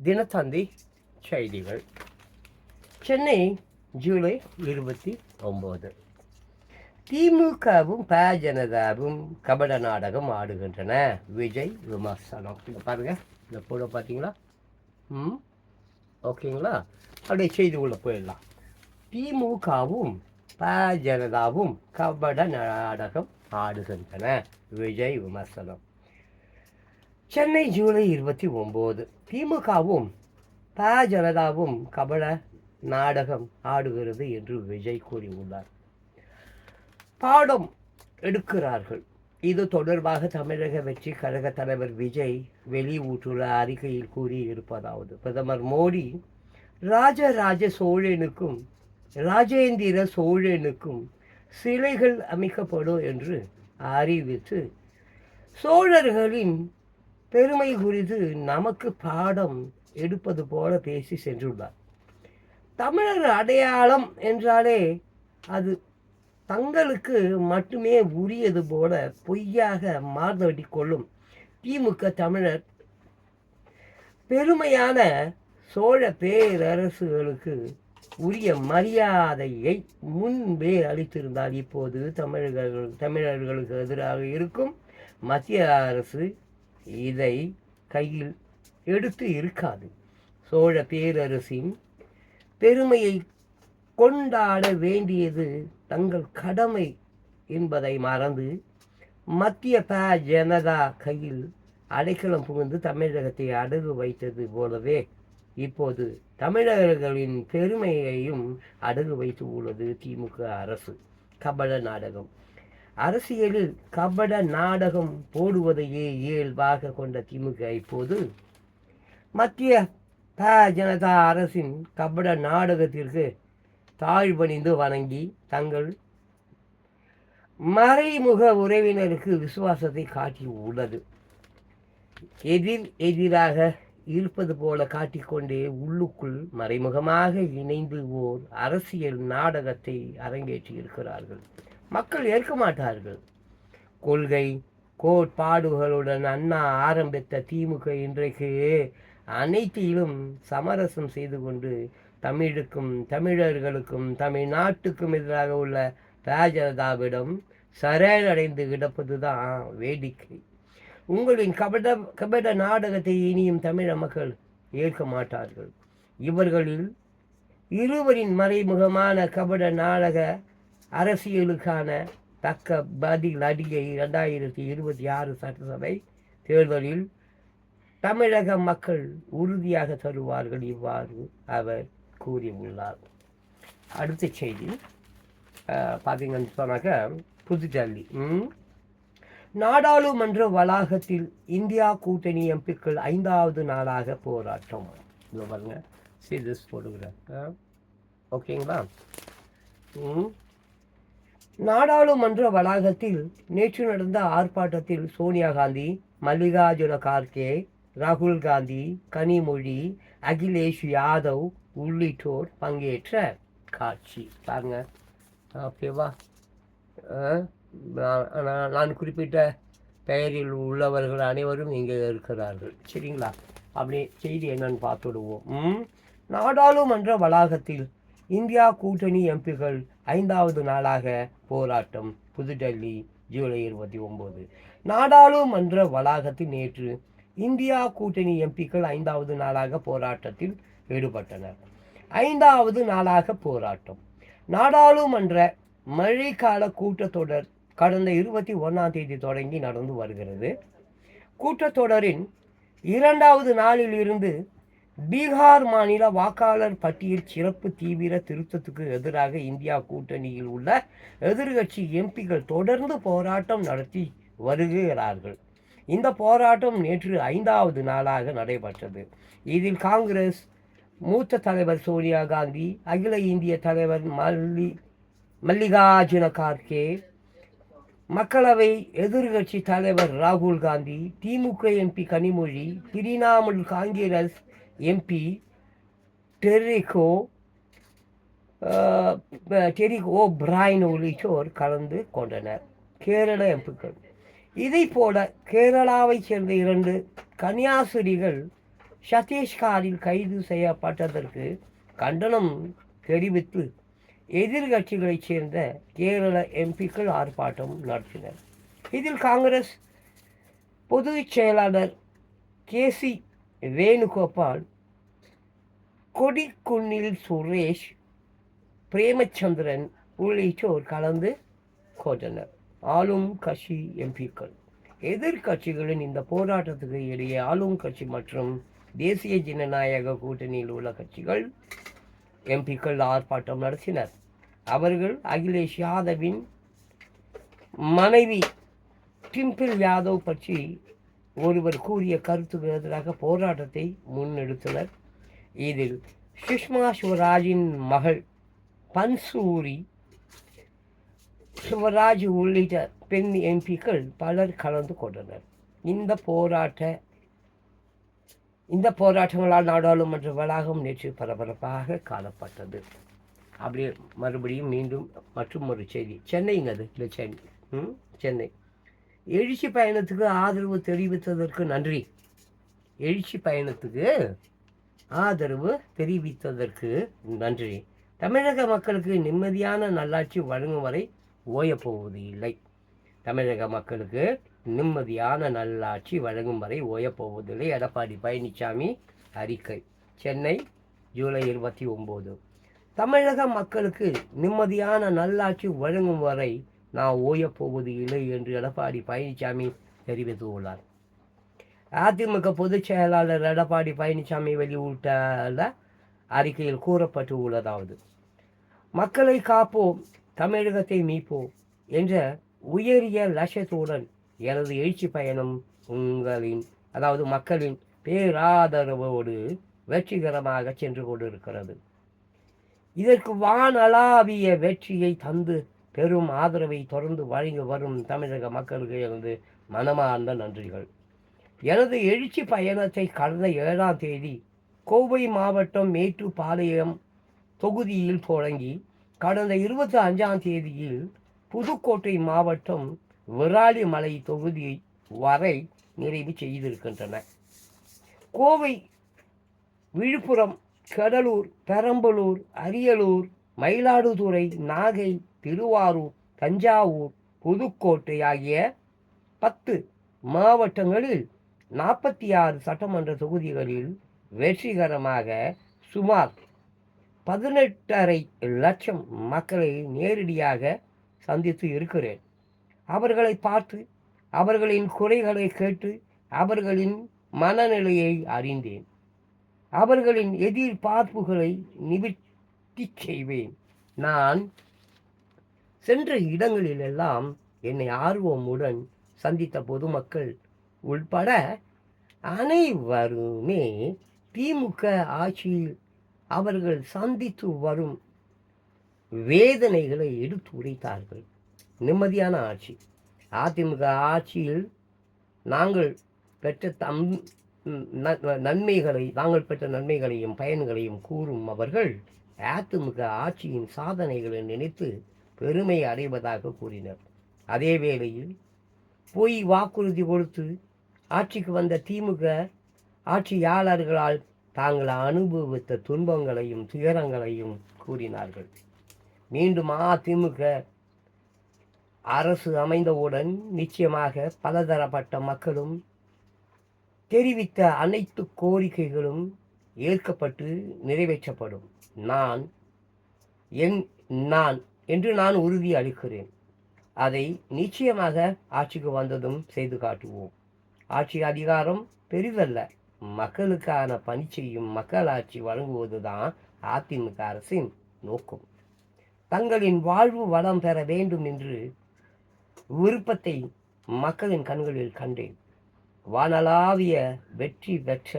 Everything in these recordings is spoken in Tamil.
தினத்தந்தி செய்திகள். சென்னை ஜூலை 29. திமுகவும் ஜனதாவும் கபட நாடகம் ஆடுகின்றன. விஜய் விமர்சனம். இங்கே பாருங்க, இந்த போட பார்த்தீங்களா? ஓகேங்களா? அப்படியே செய்திக்குள்ளே போயிடலாம். திமுகவும் ஜனதாவும் கபட நாடகம் ஆடுகின்றன. விஜய் விமர்சனம். சென்னை ஜூலை 29. திமுகவும் ஜனதாவும் கபட நாடகம் ஆடுகிறது என்று விஜய் கூறியுள்ளார். பாடம் எடுக்கிறார்கள். இது தொடர்பாக தமிழக வெற்றி கழக தலைவர் விஜய் வெளியிட்டுள்ள அறிக்கையில் கூறியிருப்பதாவது: பிரதமர் மோடி ராஜராஜ சோழனுக்கும் ராஜேந்திர சோழனுக்கும் சிலைகள் அமைக்கப்படும் என்று அறிவித்து சோழர்களின் பெருமை குறித்து நமக்கு பாடம் எடுப்பது போல பேசி சென்றுள்ளார். தமிழர் அடையாளம் என்றாலே அது தங்களுக்கு மட்டுமே உரியது போல பொய்யாக மார்தடி கொள்ளும் திமுக தமிழர் பெருமையான சோழ பேரரசுகளுக்கு உரிய மரியாதையை முன்பே அளித்திருந்தால் இப்போது தமிழர்களுக்கு எதிராக இருக்கும் மத்திய அரசு இதை கையில் எடுத்து இருக்காது. சோழ பேரரசின் பெருமையை கொண்டாட வேண்டியது தங்கள் கடமை என்பதை மறந்து மத்திய ஜனதா கையில் அடைக்கலம் புகுந்து தமிழகத்தை அடகு வைத்தது போலவே இப்போது தமிழர்களின் பெருமையையும் அடகு வைத்து உள்ளது திமுக அரசு. கபட நாடகம். அரசியலில் கபட நாடகம் போடுவதையே இயல்பாக கொண்ட திமுக இப்போது மத்திய ஜனதா அரசின் கபட நாடகத்திற்கு தாழ்வணிந்து வணங்கி தங்கள் மறைமுக உறவினருக்கு விசுவாசத்தை காட்டி உள்ளது. எதிராக இருப்பது போல காட்டிக்கொண்டே உள்ளுக்குள் மறைமுகமாக இணைந்து ஓர் அரசியல் நாடகத்தை அரங்கேற்றி இருக்கிறார்கள். மக்கள் ஏற்க மாட்டார்கள். கொள்கை கோட்பாடுகளுடன் அண்ணா ஆரம்பித்த திமுக இன்றைக்கு அனைத்திலும் சமரசம் செய்து கொண்டு தமிழுக்கும் தமிழர்களுக்கும் தமிழ்நாட்டுக்கும் எதிராக உள்ள ஜனதாவிடம் சரணடைந்து கிடப்பதுதான் வேடிக்கை. உங்களின் கபட நாடகத்தை இனியும் தமிழ மக்கள் ஏற்க மாட்டார்கள். இவர்களில் இருவரின் மறைமுகமான கபட நாடக அரசியலுக்கான தக்க பதில் அடியை 2026 சட்டசபை தேர்தலில் தமிழக மக்கள் உறுதியாக தருவார்கள். இவ்வாறு அவர் கூறியுள்ளார். அடுத்த செய்தி பார்த்தீங்கன்னு சொன்னாக்க, புதுடெல்லி நாடாளுமன்ற வளாகத்தில் இந்தியா கூட்டணி எம்பிக்கள் 5வது நாளாக போராட்டம். இதை பாருங்க, சீரியஸ் போடுகிறேன். ஓகேங்களா? நாடாளுமன்ற வளாகத்தில் நேற்று நடந்த ஆர்ப்பாட்டத்தில் சோனியா காந்தி, மல்லிகார்ஜுன கார்கே, ராகுல் காந்தி, கனிமொழி, அகிலேஷ் யாதவ் உள்ளிட்டோர் பங்கேற்ற காட்சி பாருங்க. ஓகேவா? நான் குறிப்பிட்ட பெயரில் உள்ளவர்கள் அனைவரும் இங்கே இருக்கிறார்கள். சரிங்களா? அப்படி செய்தி என்னன்னு பார்த்துடுவோம். நாடாளுமன்ற வளாகத்தில் இந்தியா கூட்டணி எம்பிக்கள் 5வது நாளாக போராட்டம். புதுடெல்லி ஜூலை 29. நாடாளுமன்ற வளாகத்தில் நேற்று இந்தியா கூட்டணி எம்பிக்கள் 5வது நாளாக போராட்டத்தில் ஈடுபட்டனர். 5வது நாளாக போராட்டம். நாடாளுமன்ற மழைக்கால கூட்டத்தொடர் கடந்த 21ஆம் தேதி தொடங்கி நடந்து வருகிறது. கூட்டத்தொடரின் 2வது நாளில் இருந்து பீகார் மாநில வாக்காளர் பட்டியல் சிறப்பு தீவிர திருத்தத்துக்கு எதிராக இந்தியா கூட்டணியில் உள்ள எதிர்கட்சி எம்பிக்கள் தொடர்ந்து போராட்டம் நடத்தி வருகிறார்கள். இந்த போராட்டம் நேற்று 5வது நாளாக நடைபெற்றது. இதில் காங்கிரஸ் மூத்த தலைவர் சோனியா காந்தி, அகில இந்திய தலைவர் மல்லிகார்ஜுன கார்கே, மக்களவை எதிர்கட்சி தலைவர் ராகுல் Gandhi, DMK MP Kanimozhi, Trinamool Congress MP Derek O'Brien உள்ளிட்டோர் கலந்து கொண்டனர். கேரள எம்பிக்கள். இதை போல கேரளாவைச் சேர்ந்த 2 கன்னியாஸ்திரிகள் சத்தீஸ்கரில் கைது செய்யப்பட்டதற்கு கண்டனம் தெரிவித்து எதிர்கட்சிகளைச் சேர்ந்த கேரள எம்பிக்கள் ஆர்ப்பாட்டம் நடத்தினர். இதில் காங்கிரஸ் பொதுச் செயலாளர் கேசி வேணுகோபால், கொடிக்குன்னில் சுரேஷ், பிரேமச்சந்திரன் உள்ளிட்டோர் கலந்து கொண்டனர். ஆளும் கட்சி எம்பிக்கள். எதிர்கட்சிகளின் இந்த போராட்டத்துக்கு இடையே ஆளும் கட்சி மற்றும் தேசிய ஜனநாயக கூட்டணியில் உள்ள கட்சிகள் எம்பிக்கள் ஆர்ப்பாட்டம் நடத்தினர். அவர்கள் அகிலேஷ் யாதவின் மனைவி டிம்பிள் யாதவ் பற்றி ஒருவர் கூறிய கருத்துக்கு எதிராக போராட்டத்தை முன்னெடுத்தனர். இதில் சுஷ்மா ஸ்வராஜின் மகள் பன்சூரி சுவராஜ் உள்ளிட்ட பெண் எம்பிக்கள் பலர் கலந்து கொண்டனர். இந்த போராட்டங்களால் நாடாளுமன்ற வளாகம் நேற்று பரபரப்பாக காணப்பட்டது. அப்படியே மறுபடியும் மீண்டும் மற்றும் ஒரு செய்தி. சென்னைங்கிறது இல்லை, சென்னை எழுச்சி பயணத்துக்கு ஆதரவு தெரிவித்ததற்கு நன்றி. எழுச்சி பயணத்துக்கு ஆதரவு தெரிவித்ததற்கு நன்றி. தமிழக மக்களுக்கு நிம்மதியான நல்லாட்சி வழங்கும் வரை ஓயப்போவது இல்லை. தமிழக மக்களுக்கு நிம்மதியான நல்லாட்சி வழங்கும் வரை ஓயப்போவதில்லை. எடப்பாடி பழனிசாமி அறிக்கை. சென்னை ஜூலை 29. தமிழக மக்களுக்கு நிம்மதியான நல்லாட்சி வழங்கும் வரை நான் ஓயப்போவது இல்லை என்று எடப்பாடி பழனிசாமி தெரிவித்துள்ளார். அதிமுக பொதுச் செயலாளர் எடப்பாடி பழனிசாமி வெளியிட்ட அறிக்கையில் கூறப்பட்டு உள்ளதாவது: மக்களை காப்போம், தமிழகத்தை மீட்போம் என்ற உயரிய லட்சியத்துடன் எனது எழுச்சி பயணம் மக்களின் பேராதரவோடு வெற்றிகரமாக சென்று கொண்டிருக்கிறது. இதற்கு வானளாவிய வெற்றியை தந்து பெரும் ஆதரவை தொடர்ந்து வழங்கி வரும் தமிழக மக்களுக்கு எனது மனமார்ந்த நன்றிகள். எனது எழுச்சி பயணத்தை கடந்த 7ஆம் தேதி கோவை மாவட்டம் மேட்டுப்பாளையம் தொகுதியில் தொடங்கி கடந்த 25ஆம் தேதியில் புதுக்கோட்டை மாவட்டம் விராலிமலை தொகுதி வரை நிறைவு செய்திருக்கின்றன. கோவை, விழுப்புரம், கடலூர், பெரம்பலூர், அரியலூர், மயிலாடுதுறை, நாகை, திருவாரூர், தஞ்சாவூர், புதுக்கோட்டை ஆகிய 10 மாவட்டங்களில் 46 சட்டமன்ற தொகுதிகளில் வெற்றிகரமாக சுமார் 18.5 லட்சம் மக்களை நேரடியாக சந்தித்து இருக்கிறேன். அவர்களை பார்த்து, அவர்களின் குறைகளை கேட்டு, அவர்களின் மனநிலையை அறிந்தேன். அவர்களின் எதிர்பார்ப்புகளை நிவர்த்தி செய்வேன். நான் சென்ற இடங்களிலெல்லாம் என்னை ஆர்வமுடன் சந்தித்த பொதுமக்கள் உள்பட அனைவருமே திமுக ஆட்சியில் அவர்கள் சந்தித்து வரும் வேதனைகளை எடுத்து உரைத்தார்கள். நிம்மதியான ஆட்சி. அதிமுக ஆட்சியில் நாங்கள் பெற்ற நன்மைகளையும் பயன்களையும் கூறும் அவர்கள் அதிமுக ஆட்சியின் சாதனைகளை நினைத்து பெருமை அடைவதாக கூறினர். அதே வேளையில் பொய் வாக்குறுதி கொடுத்து ஆட்சிக்கு வந்த திமுக ஆட்சியாளர்களால் தாங்கள் அனுபவித்த துன்பங்களையும் துயரங்களையும் கூறினார்கள். மீண்டும் அதிமுக அரசு அமைந்தவுடன் நிச்சயமாக பலதரப்பட்ட மக்களும் தெரிவித்த அனைத்து கோரிக்கைகளும் ஏற்கப்பட்டு நிறைவேற்றப்படும். நான் என்று நான் உறுதி அளிக்கிறேன். அதை நிச்சயமாக ஆட்சிக்கு வந்ததும் செய்து காட்டுவோம். ஆட்சி அதிகாரம் பெரிதல்ல, மக்களுக்கான பணி செய்யும் மக்களாட்சி வழங்குவதுதான் அதிமுக அரசின் நோக்கம். தங்களின் வாழ்வு வளம் பெற வேண்டும் என்று விருப்பத்தை மக்களின் கண்களில் கண்டேன். வானளாவிய வெற்றி பெற்ற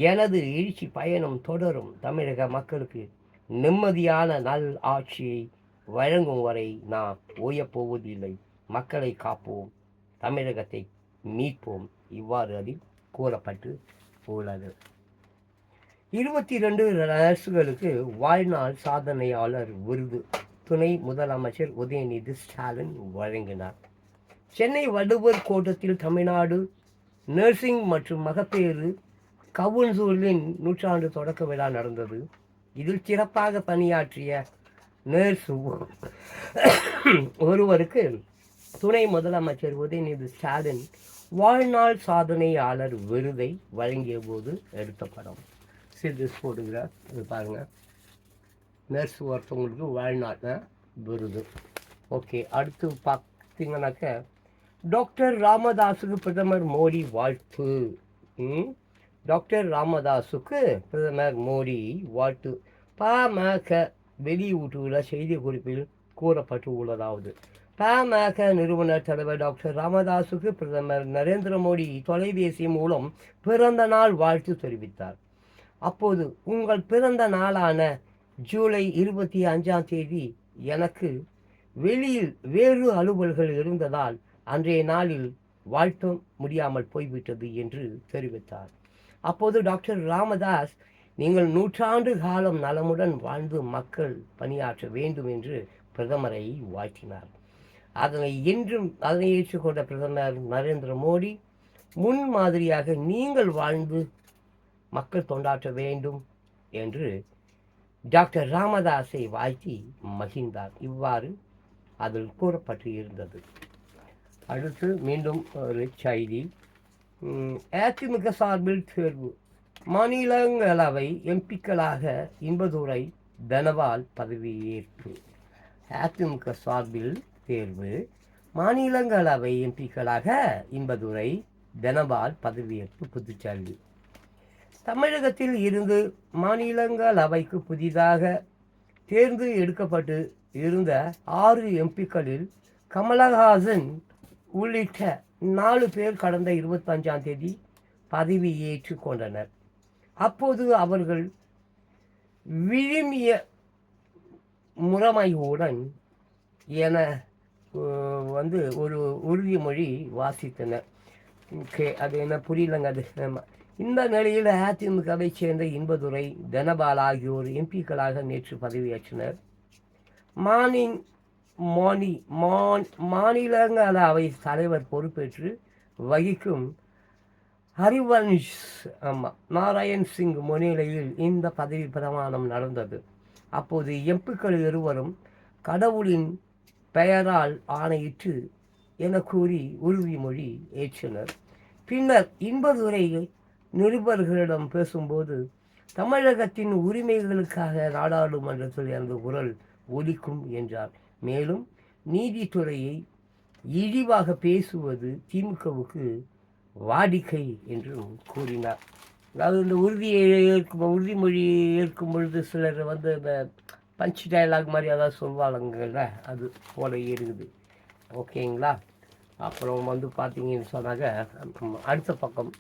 எனது எழுச்சி பயணம் தொடரும். தமிழக மக்களுக்கு நிம்மதியான நல் ஆட்சியை வழங்கும் வரை நான் ஓயப்போவதில்லை. மக்களை காப்போம், தமிழகத்தை மீட்போம். இவ்வாறு அதில் கூறப்பட்டு உள்ளது. 22 நர்சுகளுக்கு வாழ்நாள் சாதனையாளர் விருது துணை முதலமைச்சர் உதயநிதி ஸ்டாலின் வழங்கினார். சென்னை வள்ளுவர் கோட்டத்தில் தமிழ்நாடு நர்சிங் மற்றும் மகப்பேறு கவுன்சூலின் நூற்றாண்டு தொடக்க விழா நடந்தது. இதில் சிறப்பாக பணியாற்றிய நர்ஸ் ஒருவருக்கு துணை முதலமைச்சர் உதயநிதி ஸ்டாலின் வாழ்நாள் சாதனையாளர் விருதை வழங்கிய போது எடுத்த படம். சில்ஸ் போட்டுக்கிறார், இது பாருங்கள். நர்ஸ் ஒருத்தவங்களுக்கு வாழ்நாள் விருது. ஓகே, அடுத்து பார்த்தீங்கன்னாக்க டாக்டர் ராமதாஸுக்கு பிரதமர் மோடி வாழ்த்து. டாக்டர் ராமதாஸுக்கு பிரதமர் மோடி வாழ்த்து. பாமக வெளியிட்டுள்ள செய்தி குறிப்பில் கூறப்பட்டு உள்ளதாவது, பாமக நிறுவனர் தலைவர் டாக்டர் ராமதாஸுக்கு பிரதமர் நரேந்திர மோடி தொலைபேசி மூலம் பிறந்த நாள் வாழ்த்து தெரிவித்தார். அப்போது, உங்கள் பிறந்த நாளான ஜூலை 25 எனக்கு வெளியில் வேறு அலுவல்கள் இருந்ததால் அன்றைய நாளில் வாழ்த்த முடியாமல் போய்விட்டது என்று தெரிவித்தார். அப்போது டாக்டர் ராமதாஸ், நீங்கள் 100 ஆண்டு காலம் நலமுடன் வாழ்ந்து மக்கள் பணியாற்ற வேண்டும் என்று பிரதமரை வாழ்த்தினார். அதனை ஏற்றுக்கொண்ட பிரதமர் நரேந்திர மோடி, முன் மாதிரியாக நீங்கள் வாழ்ந்து மக்கள் தொண்டாற்ற வேண்டும் என்று டாக்டர் ராமதாஸை வாழ்த்தி மகிழ்ந்தார். இவ்வாறு அதில் கூறப்பட்டு இருந்தது. அடுத்து மீண்டும் ஒரு செய்தி. அதிமுக சார்பில் தேர்வு. மாநிலங்களவை எம்பிக்களாக இன்பதுரை தனபால் பதவியேற்பு. அதிமுக சார்பில் தேர்வு. மாநிலங்களவை எம்பிக்களாக இன்பதுரை தனபால் பதவியேற்பு. புதுச்சேரி. தமிழகத்தில் இருந்து மாநிலங்களவைக்கு புதிதாக தேர்ந்து எடுக்கப்பட்டு இருந்த 6 எம்பிக்களில் கமலஹாசன் உள்ளிட்ட 4 பேர் கடந்த 25 பதவி ஏற்றுக் கொண்டனர். அப்போது அவர்கள் விழுமிய முறைமையுடன் என ஒரு உறுதிமொழி வாசித்தனர். அது என்ன புரியலங்க அது. இந்த நிலையில் அதிமுகவை சேர்ந்த இன்பதுரை தனபால் ஆகியோர் எம்பிக்களாக நேற்று பதவியேற்றனர். மாநிலங்களவை தலைவர் பொறுப்பேற்று வகிக்கும் ஹரிவன்ஷ் நாராயண் சிங் முன்னிலையில் இந்த பதவி பிரமாணம் நடந்தது. அப்போது எம்பிக்கள் இருவரும் கடவுளின் பெயரால் ஆணையிட்டு என கூறி உறுதிமொழி ஏற்றனர். பின்னர் இன்பதுரை நிருபர்களிடம் பேசும்போது, தமிழகத்தின் உரிமைகளுக்காக நாடாளுமன்றத்தில் எனது குரல் ஒலிக்கும் என்றார். மேலும், நீதித்துறையை இழிவாக பேசுவது திமுகவுக்கு வாடிக்கை என்றும் கூறினார். அதாவது இந்த உறுதிமொழி ஏற்கும் பொழுது சிலர் இந்த பஞ்ச் டயலாக் மாதிரி அதாவது சொல்வாங்கல்ல, அது போல இருக்குது. ஓகேங்களா. அப்புறம் பார்த்தீங்கன்னு சொன்னாக்க அடுத்த பக்கம்